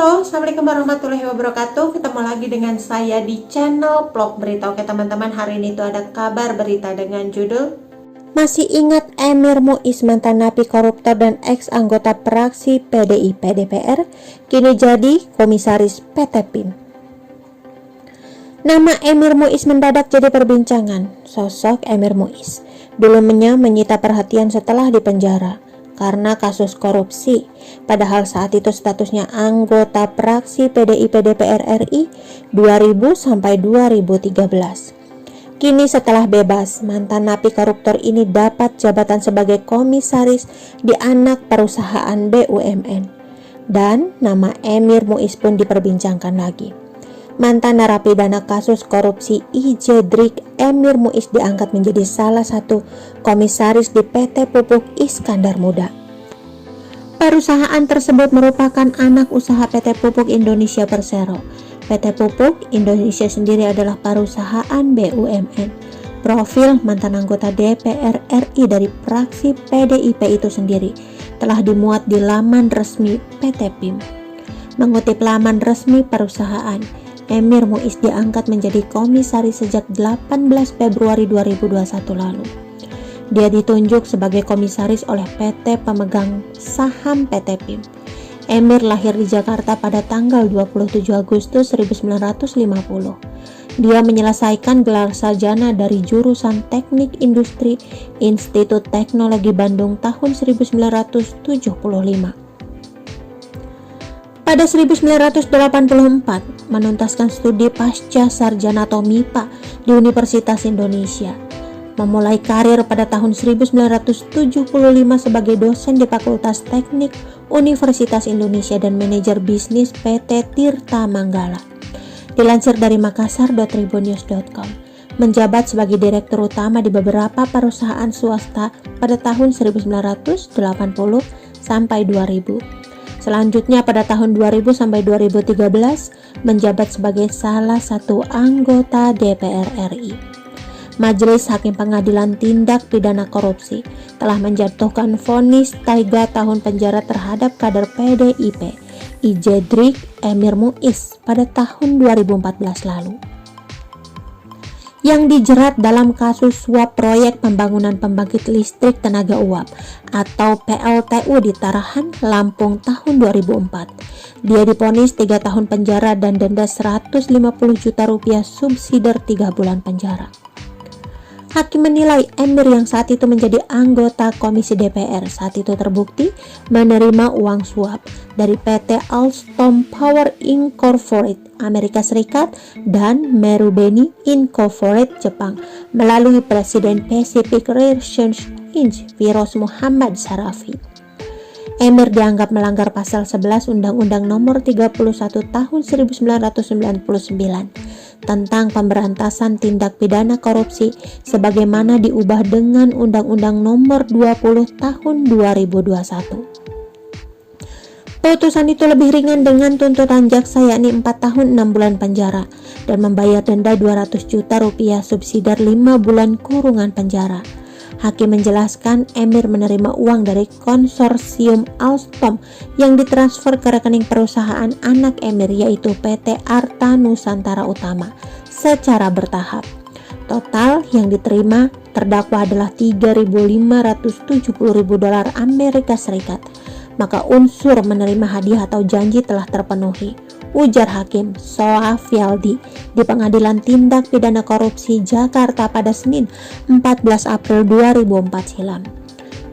Halo, Assalamualaikum warahmatullahi wabarakatuh. Ketemu lagi dengan saya di channel Vlog Berita. Oke teman-teman, hari ini tuh ada kabar berita dengan judul Masih ingat Emir Muiz, mantan napi koruptor dan ex anggota praksi PDIP DPR, kini jadi komisaris PT PIM. Nama Emir Muiz mendadak jadi perbincangan. Sosok Emir Muiz dulunya menyita perhatian setelah dipenjara karena kasus korupsi, padahal saat itu statusnya anggota praksi PDIP DPR RI 2000 sampai 2013. Kini setelah bebas, mantan napi koruptor ini dapat jabatan sebagai komisaris di anak perusahaan BUMN. Dan nama Emir Muiz pun diperbincangkan lagi. Mantan narapidana kasus korupsi IJDRIK Emir Muiz diangkat menjadi salah satu komisaris di PT Pupuk Iskandar Muda. Perusahaan tersebut merupakan anak usaha PT Pupuk Indonesia Persero. PT Pupuk Indonesia sendiri adalah perusahaan BUMN. Profil mantan anggota DPR RI dari praksi PDIP itu sendiri telah dimuat di laman resmi PT PIM. Mengutip laman resmi perusahaan, Emir Muiz diangkat menjadi komisaris sejak 18 Februari 2021 lalu. Dia ditunjuk sebagai komisaris oleh PT pemegang saham PT PIM. Emir lahir di Jakarta pada tanggal 27 Agustus 1950. Dia menyelesaikan gelar sarjana dari jurusan Teknik Industri Institut Teknologi Bandung tahun 1975. Pada 1984, menuntaskan studi pasca sarjana atau MIPA di Universitas Indonesia. Memulai karir pada tahun 1975 sebagai dosen di Fakultas Teknik Universitas Indonesia dan manajer bisnis PT Tirta Manggala. Dilansir dari makassar.tribunnews.com, menjabat sebagai direktur utama di beberapa perusahaan swasta pada tahun 1980 sampai 2000. Selanjutnya pada tahun 2000 sampai 2013 menjabat sebagai salah satu anggota DPR RI. Majelis Hakim Pengadilan Tindak Pidana Korupsi telah menjatuhkan vonis 3 tahun penjara terhadap kader PDIP IJDRIK Emir Muiz pada tahun 2014 lalu, yang dijerat dalam kasus suap proyek pembangunan pembangkit listrik tenaga uap atau PLTU di Tarahan, Lampung tahun 2004. Dia divonis 3 tahun penjara dan denda 150 juta rupiah subsidi 3 bulan penjara. Hakim menilai Emir yang saat itu menjadi anggota Komisi DPR saat itu terbukti menerima uang suap dari PT Alstom Power Incorporated Amerika Serikat dan Marubeni Incorporated Jepang melalui Presiden Pacific Relations Inc. Firoz Muhammad Sarafi. Emir dianggap melanggar pasal 11 Undang-Undang Nomor 31 Tahun 1999 tentang pemberantasan tindak pidana korupsi sebagaimana diubah dengan Undang-Undang Nomor 20 Tahun 2021. Putusan itu lebih ringan dengan tuntutan jaksa yakni 4 tahun 6 bulan penjara dan membayar denda 200 juta rupiah subsidi 5 bulan kurungan penjara. Hakim menjelaskan Emir menerima uang dari konsorsium Alstom yang ditransfer ke rekening perusahaan anak Emir yaitu PT Arta Nusantara Utama secara bertahap. Total yang diterima terdakwa adalah 3.570.000 dolar Amerika Serikat. Maka unsur menerima hadiah atau janji telah terpenuhi, ujar Hakim Soafialdi di Pengadilan Tindak Pidana Korupsi Jakarta pada Senin 14 April 2004 silam.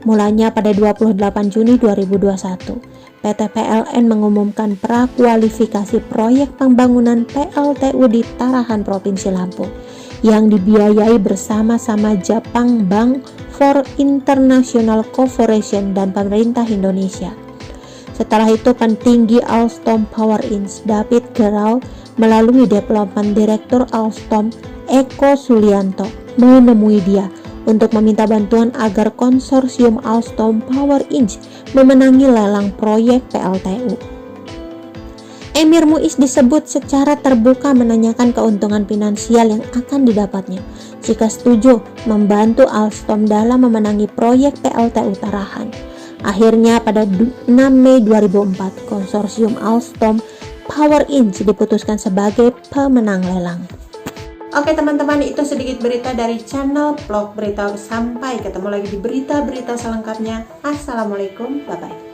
Mulanya pada 28 Juni 2021, PT PLN mengumumkan prakualifikasi proyek pembangunan PLTU di Tarahan, Provinsi Lampung yang dibiayai bersama-sama Jepang Bank for International Cooperation dan pemerintah Indonesia. Setelah itu petinggi Alstom Power Inc. David Gerald melalui Development Director Alstom Eko Sulianto menemui dia untuk meminta bantuan agar konsorsium Alstom Power Inc. memenangi lelang proyek PLTU. Emir Muiz disebut secara terbuka menanyakan keuntungan finansial yang akan didapatnya jika setuju membantu Alstom dalam memenangi proyek PLTU Tarahan. Akhirnya pada 6 Mei 2004, konsorsium Alstom Power Inch diputuskan sebagai pemenang lelang. Oke teman-teman, itu sedikit berita dari channel Vlog Berita. Sampai ketemu lagi di berita-berita selengkapnya. Assalamualaikum, bye-bye.